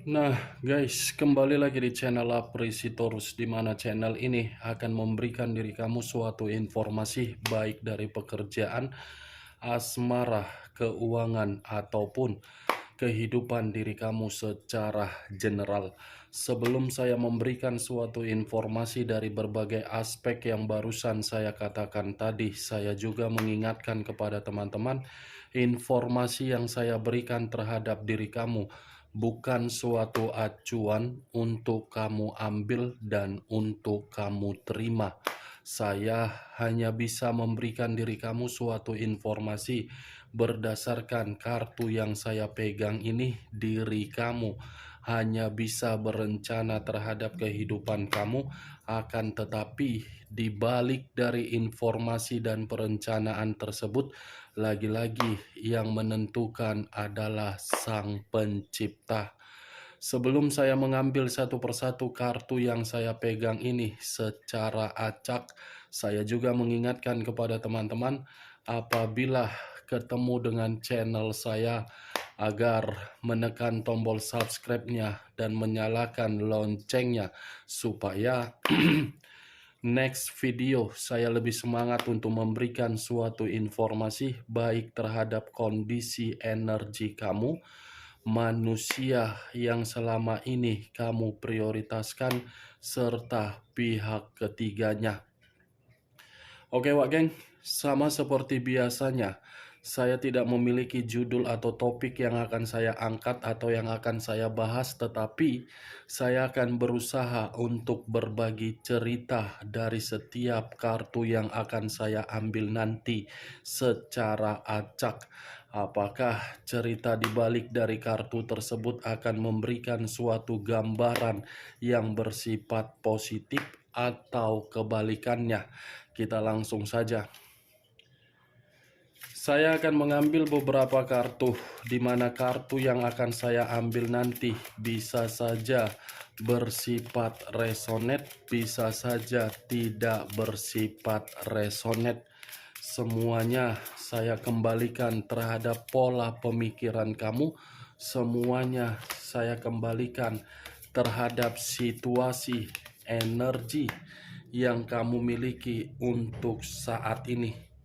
Nah, guys, kembali lagi di channel Apresitorus, di mana channel ini akan memberikan diri kamu suatu informasi baik dari pekerjaan, asmara, keuangan, ataupun kehidupan diri kamu secara general. Sebelum saya memberikan suatu informasi dari berbagai aspek yang barusan saya katakan tadi, saya juga mengingatkan kepada teman-teman, informasi yang saya berikan terhadap diri kamu bukan suatu acuan untuk kamu ambil dan untuk kamu terima. Saya hanya bisa memberikan diri kamu suatu informasi berdasarkan kartu yang saya pegang ini. Diri kamu hanya bisa berencana terhadap kehidupan kamu, akan tetapi di balik dari informasi dan perencanaan tersebut, lagi-lagi yang menentukan adalah Sang Pencipta. Sebelum saya mengambil satu persatu kartu yang saya pegang ini secara acak, saya juga mengingatkan kepada teman-teman, apabila ketemu dengan channel saya, agar menekan tombol subscribe-nya dan menyalakan loncengnya, supaya next video saya lebih semangat untuk memberikan suatu informasi baik terhadap kondisi energi kamu, manusia yang selama ini kamu prioritaskan, serta pihak ketiganya. Oke Wak Geng, sama seperti biasanya, saya tidak memiliki judul atau topik yang akan saya angkat atau yang akan saya bahas, tetapi saya akan berusaha untuk berbagi cerita dari setiap kartu yang akan saya ambil nanti secara acak. Apakah cerita di balik dari kartu tersebut akan memberikan suatu gambaran yang bersifat positif atau kebalikannya? Kita langsung saja. Saya akan mengambil beberapa kartu, di mana kartu yang akan saya ambil nanti bisa saja bersifat resonate, bisa saja tidak bersifat resonate. Semuanya saya kembalikan terhadap pola pemikiran kamu. Semuanya saya kembalikan terhadap situasi energi yang kamu miliki untuk saat ini.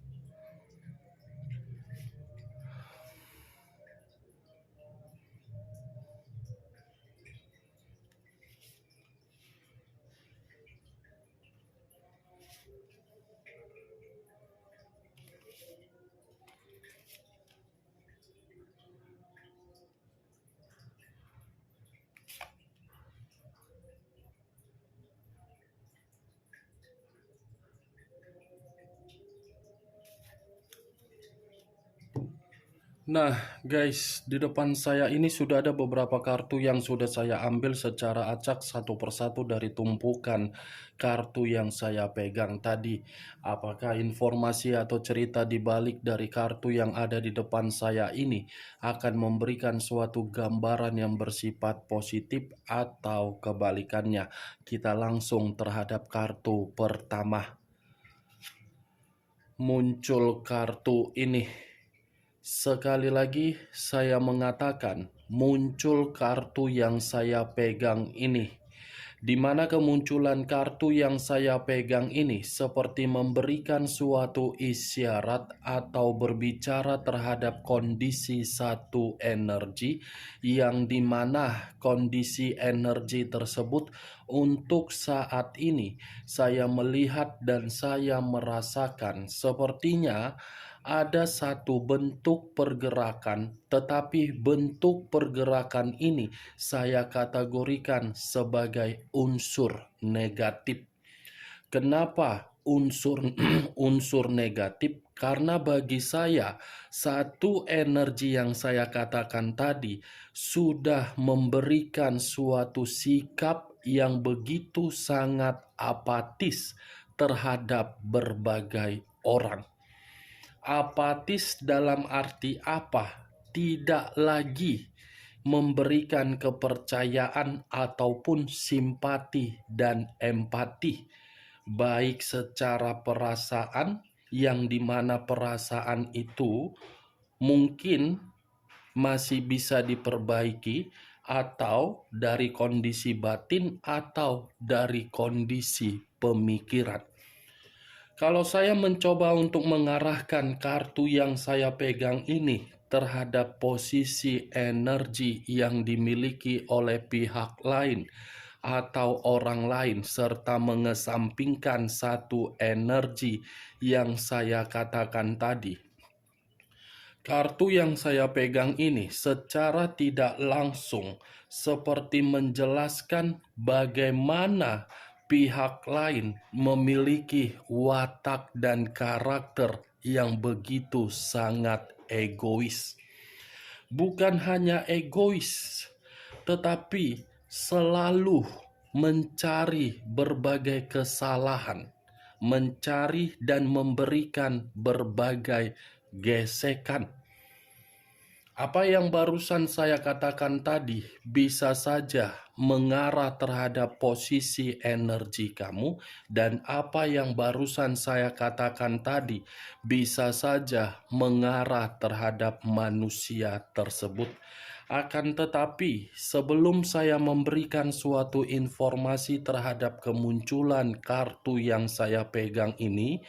Nah, guys, di depan saya ini sudah ada beberapa kartu yang sudah saya ambil secara acak satu persatu dari tumpukan kartu yang saya pegang tadi. Apakah informasi atau cerita di balik dari kartu yang ada di depan saya ini akan memberikan suatu gambaran yang bersifat positif atau kebalikannya? Kita langsung terhadap kartu pertama. Muncul kartu ini. Sekali lagi saya mengatakan, muncul kartu yang saya pegang ini. Di mana kemunculan kartu yang saya pegang ini seperti memberikan suatu isyarat atau berbicara terhadap kondisi satu energi, yang dimana kondisi energi tersebut untuk saat ini saya melihat dan saya merasakan sepertinya ada satu bentuk pergerakan, tetapi bentuk pergerakan ini saya kategorikan sebagai unsur negatif. Kenapa unsur unsur negatif? Karena bagi saya, satu energi yang saya katakan tadi sudah memberikan suatu sikap yang begitu sangat apatis terhadap berbagai orang. Apatis dalam arti apa? Tidak lagi memberikan kepercayaan ataupun simpati dan empati, baik secara perasaan, yang dimana perasaan itu mungkin masih bisa diperbaiki, atau dari kondisi batin, atau dari kondisi pemikiran. Kalau saya mencoba untuk mengarahkan kartu yang saya pegang ini terhadap posisi energi yang dimiliki oleh pihak lain atau orang lain, serta mengesampingkan satu energi yang saya katakan tadi, kartu yang saya pegang ini secara tidak langsung seperti menjelaskan bagaimana pihak lain memiliki watak dan karakter yang begitu sangat egois. Bukan hanya egois, tetapi selalu mencari berbagai kesalahan, mencari dan memberikan berbagai gesekan. Apa yang barusan saya katakan tadi bisa saja mengarah terhadap posisi energi kamu, dan apa yang barusan saya katakan tadi bisa saja mengarah terhadap manusia tersebut. Akan tetapi, sebelum saya memberikan suatu informasi terhadap kemunculan kartu yang saya pegang ini,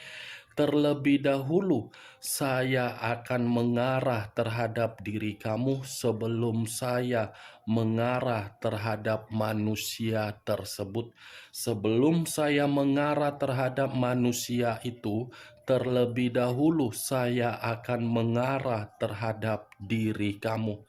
terlebih dahulu, saya akan mengarah terhadap diri kamu sebelum saya mengarah terhadap manusia tersebut. Sebelum saya mengarah terhadap manusia itu, terlebih dahulu saya akan mengarah terhadap diri kamu.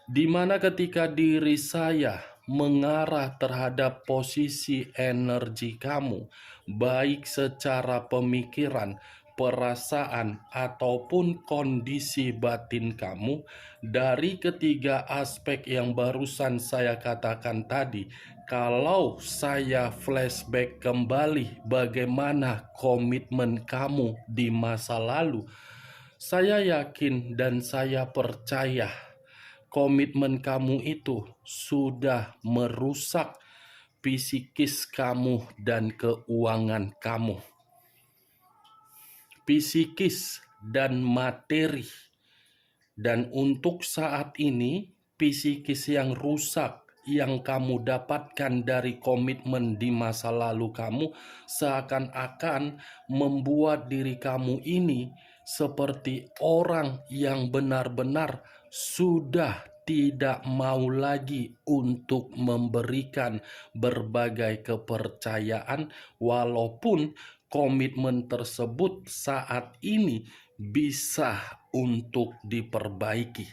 Di mana ketika diri saya mengarah terhadap posisi energi kamu, baik secara pemikiran, perasaan, ataupun kondisi batin kamu, dari ketiga aspek yang barusan saya katakan tadi, kalau saya flashback kembali bagaimana komitmen kamu di masa lalu, saya yakin dan saya percaya komitmen kamu itu sudah merusak psikis kamu dan keuangan kamu. Psikis dan materi. Dan untuk saat ini, psikis yang rusak yang kamu dapatkan dari komitmen di masa lalu kamu seakan-akan membuat diri kamu ini seperti orang yang benar-benar sudah tidak mau lagi untuk memberikan berbagai kepercayaan, walaupun komitmen tersebut saat ini bisa untuk diperbaiki.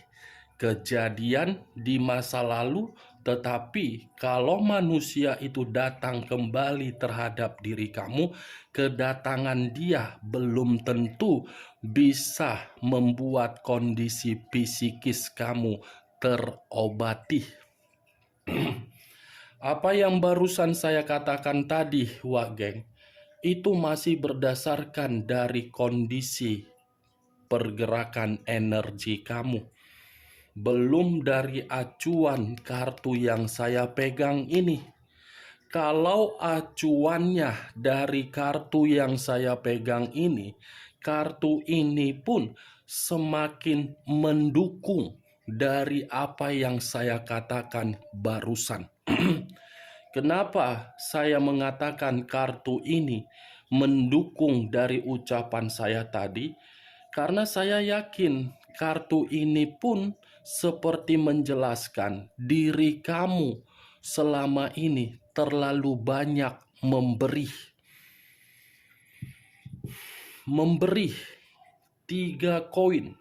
Kejadian di masa lalu, tetapi kalau manusia itu datang kembali terhadap diri kamu, kedatangan dia belum tentu bisa membuat kondisi psikis kamu terobati. Apa yang barusan saya katakan tadi, Wak Geng, itu masih berdasarkan dari kondisi pergerakan energi kamu, belum dari acuan kartu yang saya pegang ini. Kalau acuannya dari kartu yang saya pegang ini, kartu ini pun semakin mendukung dari apa yang saya katakan barusan. Kenapa saya mengatakan kartu ini mendukung dari ucapan saya tadi? Karena saya yakin kartu ini pun seperti menjelaskan diri kamu selama ini terlalu banyak memberi. Memberi 3 koin.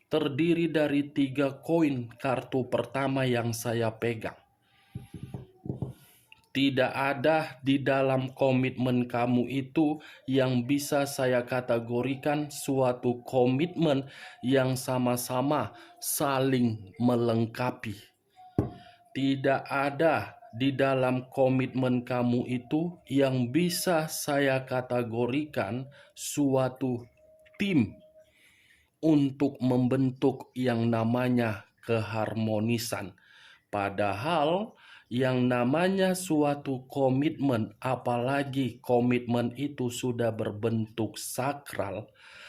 Terdiri dari 3 koin kartu pertama yang saya pegang. Tidak ada di dalam komitmen kamu itu yang bisa saya kategorikan suatu komitmen yang sama-sama saling melengkapi. Tidak ada di dalam komitmen kamu itu yang bisa saya kategorikan suatu tim untuk membentuk yang namanya keharmonisan. Padahal yang namanya suatu komitmen, apalagi komitmen itu sudah berbentuk sakral,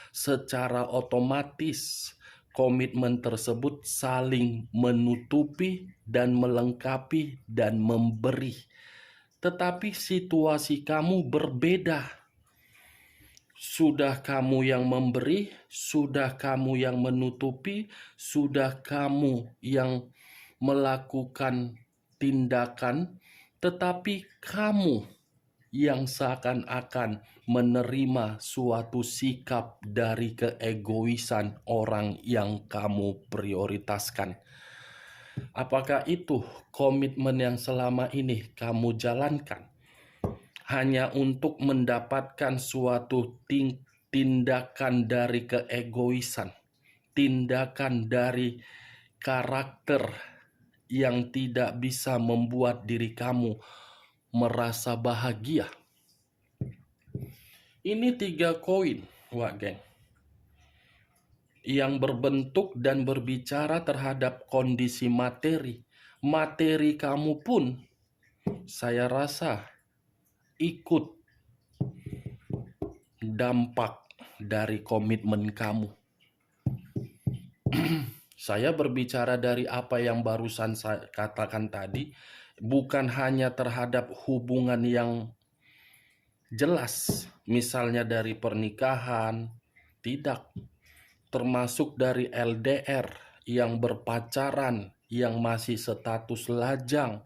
secara otomatis komitmen tersebut saling menutupi dan melengkapi dan memberi. Tetapi situasi kamu berbeda. Sudah kamu yang memberi, sudah kamu yang menutupi, sudah kamu yang melakukan tindakan, tetapi kamu yang seakan-akan menerima suatu sikap dari keegoisan orang yang kamu prioritaskan. Apakah itu komitmen yang selama ini kamu jalankan? Hanya untuk mendapatkan suatu tindakan dari keegoisan, tindakan dari karakter yang tidak bisa membuat diri kamu merasa bahagia. Ini 3 koin, Wak Geng, yang berbentuk dan berbicara terhadap kondisi materi. Materi kamu pun saya rasa ikut dampak dari komitmen kamu. Saya berbicara dari apa yang barusan saya katakan tadi, bukan hanya terhadap hubungan yang jelas, misalnya dari pernikahan, tidak. Termasuk dari LDR, yang berpacaran, yang masih status lajang.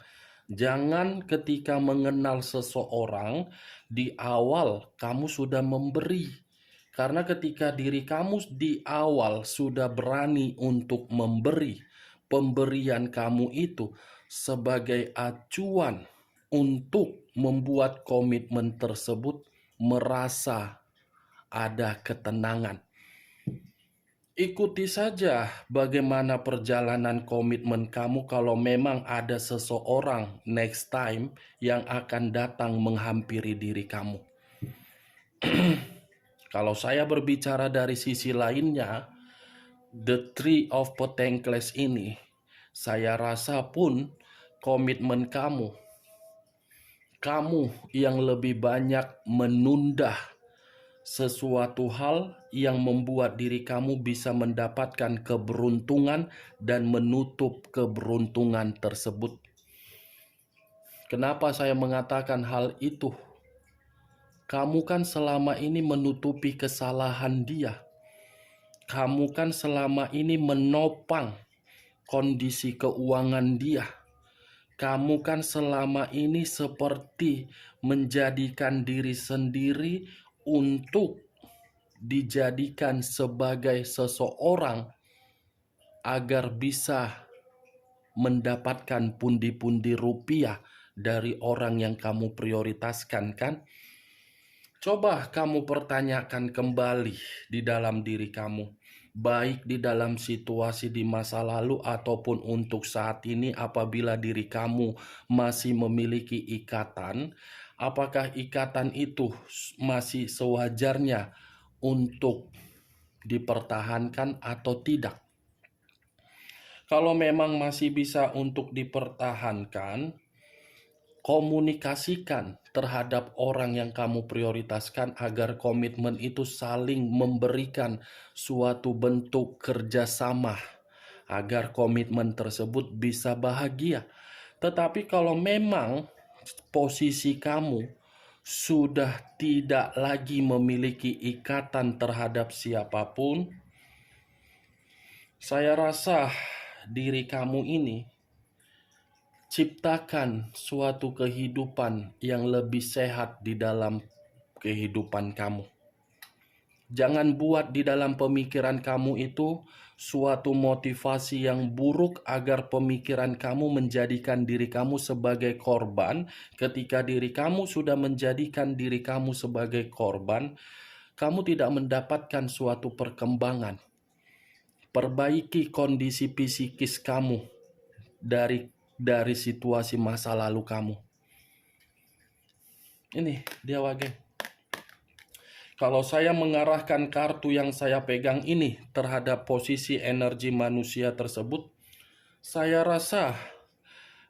Jangan ketika mengenal seseorang, di awal kamu sudah memberi. Karena ketika diri kamu di awal sudah berani untuk memberi, pemberian kamu itu sebagai acuan untuk membuat komitmen tersebut merasa ada ketenangan. Ikuti saja bagaimana perjalanan komitmen kamu kalau memang ada seseorang next time yang akan datang menghampiri diri kamu. Kalau saya berbicara dari sisi lainnya, The Three of Pentacles ini, saya rasa pun komitmen kamu yang lebih banyak menunda sesuatu hal yang membuat diri kamu bisa mendapatkan keberuntungan dan menutup keberuntungan tersebut. Kenapa saya mengatakan hal itu? Kamu kan selama ini menutupi kesalahan dia. Kamu kan selama ini menopang kondisi keuangan dia. Kamu kan selama ini seperti menjadikan diri sendiri untuk dijadikan sebagai seseorang agar bisa mendapatkan pundi-pundi rupiah dari orang yang kamu prioritaskan, kan? Coba kamu pertanyakan kembali di dalam diri kamu, baik di dalam situasi di masa lalu ataupun untuk saat ini. Apabila diri kamu masih memiliki ikatan, apakah ikatan itu masih sewajarnya untuk dipertahankan atau tidak? Kalau memang masih bisa untuk dipertahankan, komunikasikan terhadap orang yang kamu prioritaskan agar komitmen itu saling memberikan suatu bentuk kerjasama agar komitmen tersebut bisa bahagia. Tetapi kalau memang posisi kamu sudah tidak lagi memiliki ikatan terhadap siapapun, saya rasa diri kamu ini ciptakan suatu kehidupan yang lebih sehat di dalam kehidupan kamu. Jangan buat di dalam pemikiran kamu itu suatu motivasi yang buruk agar pemikiran kamu menjadikan diri kamu sebagai korban. Ketika diri kamu sudah menjadikan diri kamu sebagai korban, kamu tidak mendapatkan suatu perkembangan. Perbaiki kondisi psikis kamu dari situasi masa lalu kamu. Ini dia, Wage. Kalau saya mengarahkan kartu yang saya pegang ini terhadap posisi energi manusia tersebut, saya rasa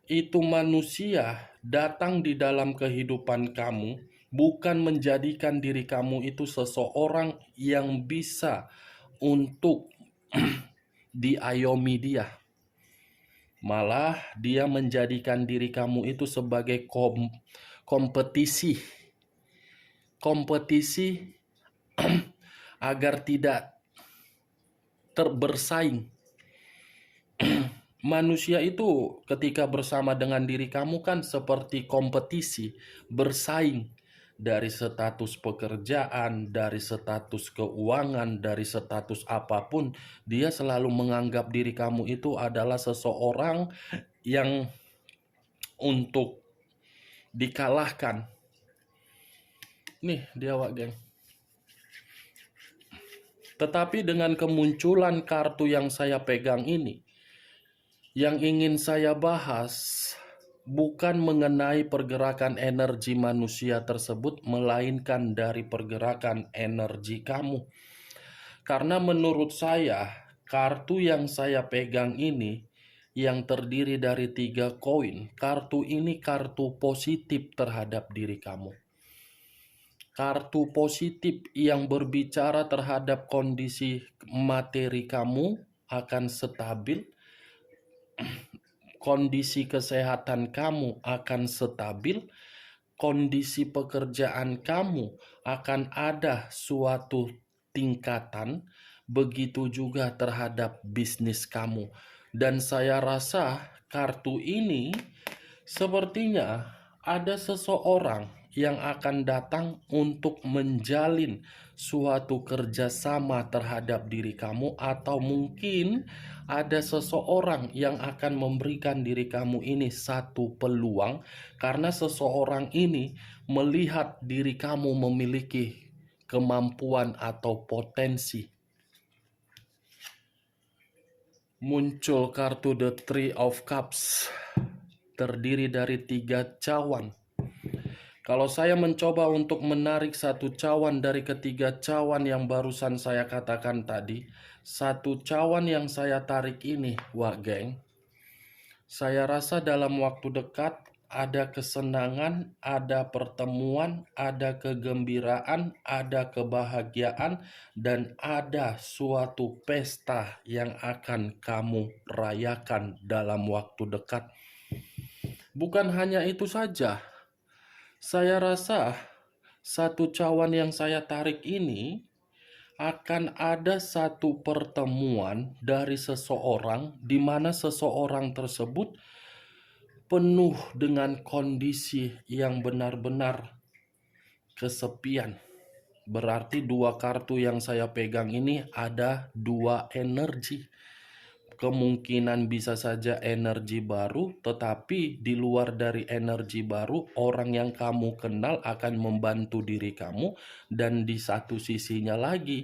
itu manusia datang di dalam kehidupan kamu bukan menjadikan diri kamu itu seseorang yang bisa untuk diayomi dia. Malah dia menjadikan diri kamu itu sebagai kompetisi. Kompetisi agar tidak bersaing. Manusia itu ketika bersama dengan diri kamu kan seperti kompetisi, bersaing dari status pekerjaan, dari status keuangan, dari status apapun. Dia selalu menganggap diri kamu itu adalah seseorang yang untuk dikalahkan. Nih dia, Wak Geng. Tetapi dengan kemunculan kartu yang saya pegang ini, yang ingin saya bahas bukan mengenai pergerakan energi manusia tersebut, melainkan dari pergerakan energi kamu. Karena menurut saya, kartu yang saya pegang ini, yang terdiri dari 3 koin, kartu ini kartu positif terhadap diri kamu. Kartu positif yang berbicara terhadap kondisi materi kamu akan stabil, kondisi kesehatan kamu akan stabil, kondisi pekerjaan kamu akan ada suatu tingkatan, begitu juga terhadap bisnis kamu. Dan saya rasa kartu ini sepertinya ada seseorang yang akan datang untuk menjalin suatu kerjasama terhadap diri kamu, atau mungkin ada seseorang yang akan memberikan diri kamu ini satu peluang, karena seseorang ini melihat diri kamu memiliki kemampuan atau potensi. Muncul kartu The Three of Cups, terdiri dari 3 cawan. Kalau saya mencoba untuk menarik satu cawan dari ketiga cawan yang barusan saya katakan tadi, satu cawan yang saya tarik ini, Wak Geng, saya rasa dalam waktu dekat ada kesenangan, ada pertemuan, ada kegembiraan, ada kebahagiaan, dan ada suatu pesta yang akan kamu rayakan dalam waktu dekat. Bukan hanya itu saja, saya rasa satu cawan yang saya tarik ini akan ada satu pertemuan dari seseorang, di mana seseorang tersebut penuh dengan kondisi yang benar-benar kesepian. Berarti 2 kartu yang saya pegang ini ada 2 energi. Kemungkinan bisa saja energi baru, tetapi di luar dari energi baru, orang yang kamu kenal akan membantu diri kamu. Dan di satu sisinya lagi,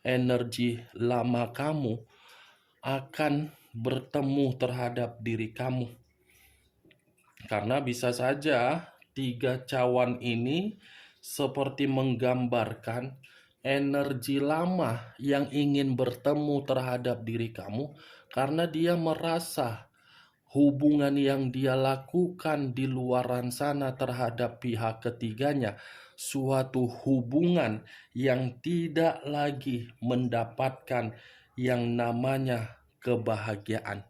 energi lama kamu akan bertemu terhadap diri kamu. Karena bisa saja 3 cawan ini seperti menggambarkan energi lama yang ingin bertemu terhadap diri kamu, karena dia merasa hubungan yang dia lakukan di luaran sana terhadap pihak ketiganya suatu hubungan yang tidak lagi mendapatkan yang namanya kebahagiaan.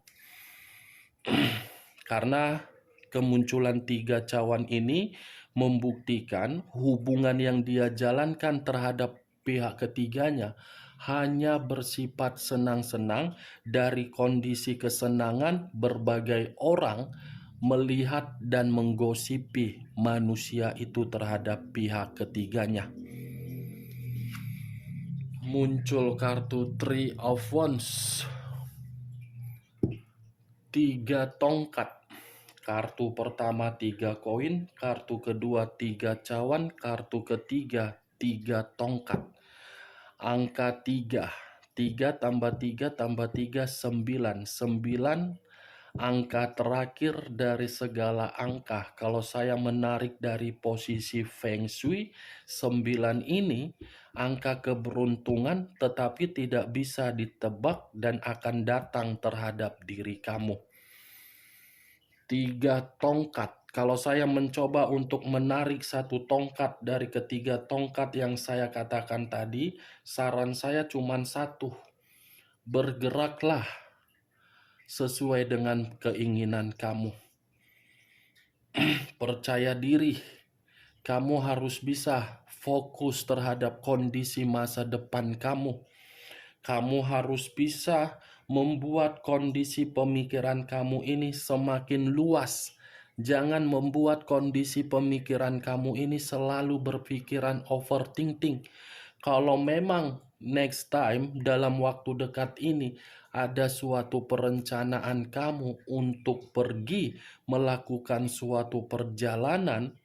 Karena kemunculan 3 cawan ini membuktikan hubungan yang dia jalankan terhadap pihak ketiganya hanya bersifat senang-senang. Dari kondisi kesenangan, berbagai orang melihat dan menggosipi manusia itu terhadap pihak ketiganya. Muncul kartu Three of Wands, 3 tongkat. Kartu pertama 3 koin, kartu kedua 3 cawan, kartu ketiga 3 tongkat. Angka 3, 3 tambah 3 tambah 3, 9. 9 angka terakhir dari segala angka. Kalau saya menarik dari posisi Feng Shui, 9 ini angka keberuntungan, tetapi tidak bisa ditebak dan akan datang terhadap diri kamu. 3 tongkat. Kalau saya mencoba untuk menarik satu tongkat dari ketiga tongkat yang saya katakan tadi, saran saya cuma satu. Bergeraklah sesuai dengan keinginan kamu. Percaya diri, kamu harus bisa fokus terhadap kondisi masa depan kamu. Kamu harus bisa membuat kondisi pemikiran kamu ini semakin luas. Jangan membuat kondisi pemikiran kamu ini selalu berpikiran overthinking. Kalau memang next time dalam waktu dekat ini ada suatu perencanaan kamu untuk pergi melakukan suatu perjalanan,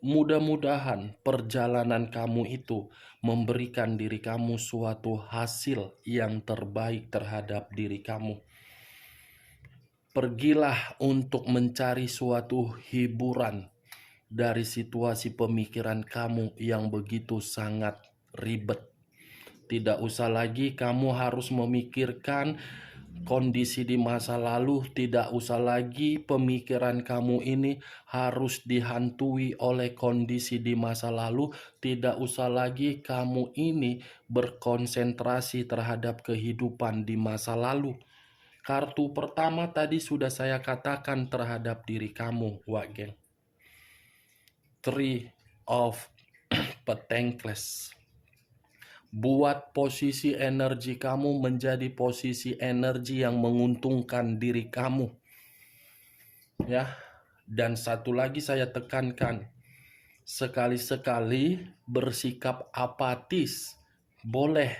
mudah-mudahan perjalanan kamu itu memberikan diri kamu suatu hasil yang terbaik terhadap diri kamu. Pergilah untuk mencari suatu hiburan dari situasi pemikiran kamu yang begitu sangat ribet. Tidak usah lagi kamu harus memikirkan kondisi di masa lalu, tidak usah lagi pemikiran kamu ini harus dihantui oleh kondisi di masa lalu, tidak usah lagi kamu ini berkonsentrasi terhadap kehidupan di masa lalu. Kartu pertama tadi sudah saya katakan terhadap diri kamu, Wak Geng. Three of Pentacles. Buat posisi energi kamu menjadi posisi energi yang menguntungkan diri kamu. Ya. Dan satu lagi saya tekankan, sekali-sekali bersikap apatis boleh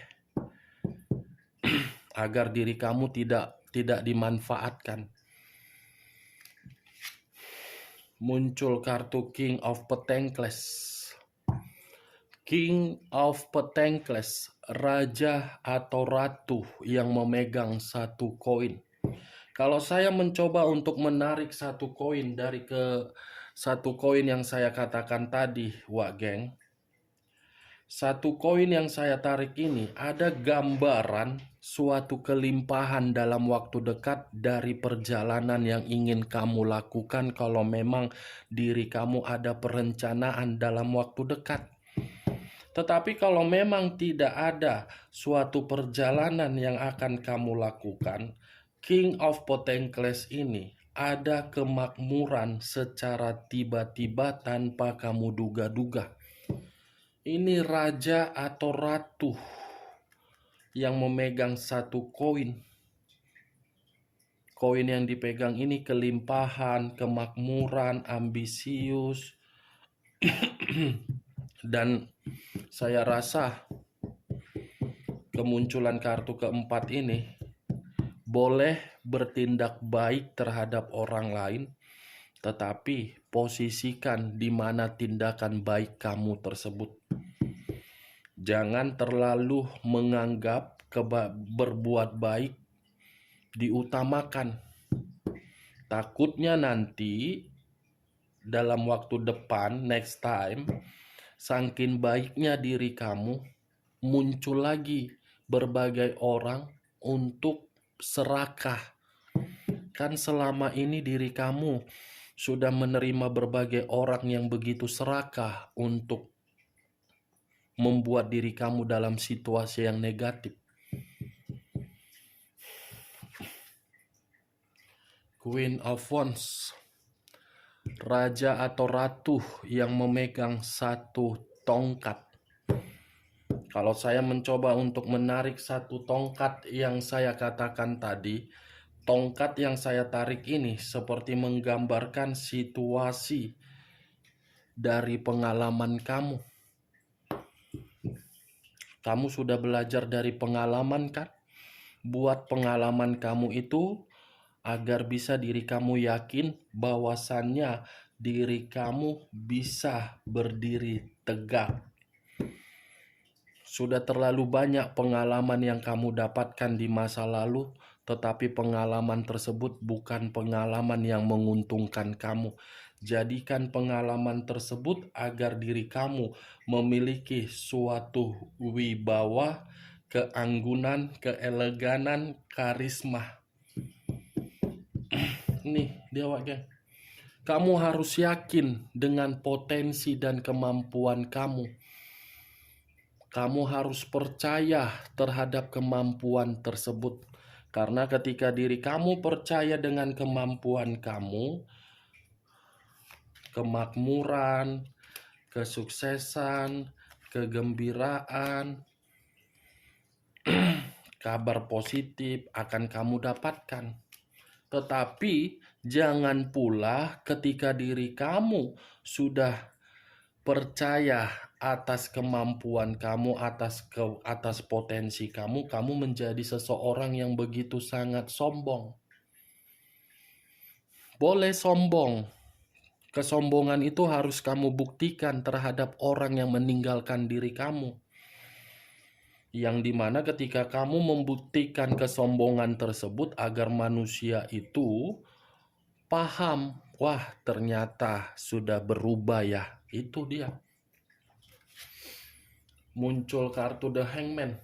agar diri kamu tidak dimanfaatkan. Muncul kartu King of Pentacles. King of Pentacles, raja atau ratu yang memegang satu koin. Kalau saya mencoba untuk menarik satu koin dari satu koin yang saya katakan tadi, Wak Geng. Satu koin yang saya tarik ini ada gambaran suatu kelimpahan dalam waktu dekat dari perjalanan yang ingin kamu lakukan kalau memang diri kamu ada perencanaan dalam waktu dekat. Tetapi kalau memang tidak ada suatu perjalanan yang akan kamu lakukan, King of Pentacles ini ada kemakmuran secara tiba-tiba tanpa kamu duga-duga. Ini raja atau ratu yang memegang satu koin. Koin yang dipegang ini kelimpahan, kemakmuran, ambisius, dan saya rasa kemunculan kartu keempat ini boleh bertindak baik terhadap orang lain, tetapi posisikan di mana tindakan baik kamu tersebut. Jangan terlalu menganggap berbuat baik diutamakan. Takutnya nanti dalam waktu depan, next time, saking baiknya diri kamu, muncul lagi berbagai orang untuk serakah. Kan selama ini diri kamu sudah menerima berbagai orang yang begitu serakah untuk membuat diri kamu dalam situasi yang negatif. Queen of Wands, raja atau ratu yang memegang satu tongkat. Kalau saya mencoba untuk menarik satu tongkat yang saya katakan tadi, tongkat yang saya tarik ini seperti menggambarkan situasi dari pengalaman kamu. Kamu sudah belajar dari pengalaman kan? Buat pengalaman kamu itu agar bisa diri kamu yakin bahwasannya diri kamu bisa berdiri tegak. Sudah terlalu banyak pengalaman yang kamu dapatkan di masa lalu, tetapi pengalaman tersebut bukan pengalaman yang menguntungkan kamu. Jadikan pengalaman tersebut agar diri kamu memiliki suatu wibawa, keanggunan, keeleganan, karisma. Nih, dia Wak Geng. Kamu harus yakin dengan potensi dan kemampuan kamu. Kamu harus percaya terhadap kemampuan tersebut. Karena ketika diri kamu percaya dengan kemampuan kamu, kemakmuran, kesuksesan, kegembiraan, kabar positif akan kamu dapatkan. Tetapi jangan pula ketika diri kamu sudah percaya atas kemampuan kamu, atas potensi kamu, kamu menjadi seseorang yang begitu sangat sombong. Boleh sombong. Kesombongan itu harus kamu buktikan terhadap orang yang meninggalkan diri kamu. Yang dimana ketika kamu membuktikan kesombongan tersebut agar manusia itu paham, wah ternyata sudah berubah ya. Itu dia. Muncul kartu The Hangman.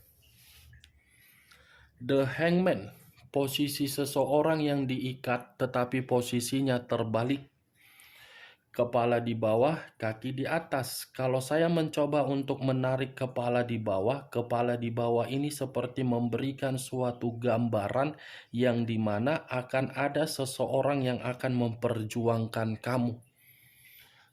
The Hangman, posisi seseorang yang diikat tetapi posisinya terbalik. Kepala di bawah, kaki di atas. Kalau saya mencoba untuk menarik kepala di bawah ini seperti memberikan suatu gambaran yang dimana akan ada seseorang yang akan memperjuangkan kamu.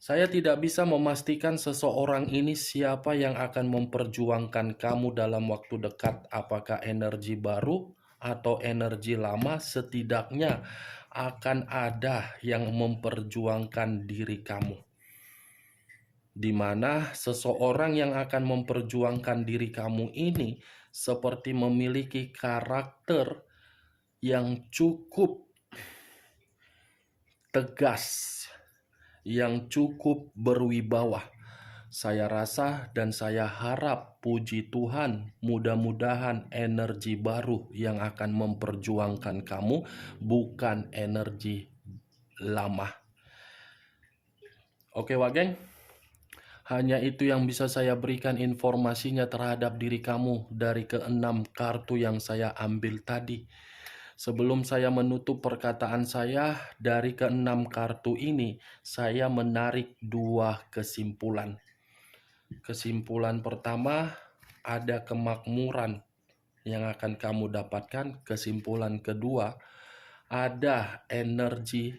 Saya tidak bisa memastikan seseorang ini siapa yang akan memperjuangkan kamu dalam waktu dekat. Apakah energi baru atau energi lama, setidaknya akan ada yang memperjuangkan diri kamu. Di mana seseorang yang akan memperjuangkan diri kamu ini seperti memiliki karakter yang cukup tegas, yang cukup berwibawa. Saya rasa dan saya harap, puji Tuhan, mudah-mudahan energi baru yang akan memperjuangkan kamu bukan energi lama. Oke, Wageng, hanya itu yang bisa saya berikan informasinya terhadap diri kamu dari keenam kartu yang saya ambil tadi. Sebelum saya menutup perkataan saya, dari keenam kartu ini, saya menarik dua kesimpulan. Kesimpulan pertama, ada kemakmuran yang akan kamu dapatkan. Kesimpulan kedua, ada energi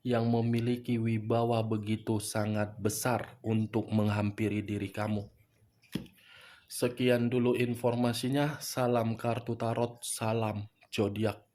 yang memiliki wibawa begitu sangat besar untuk menghampiri diri kamu. Sekian dulu informasinya. Salam kartu tarot, salam zodiak.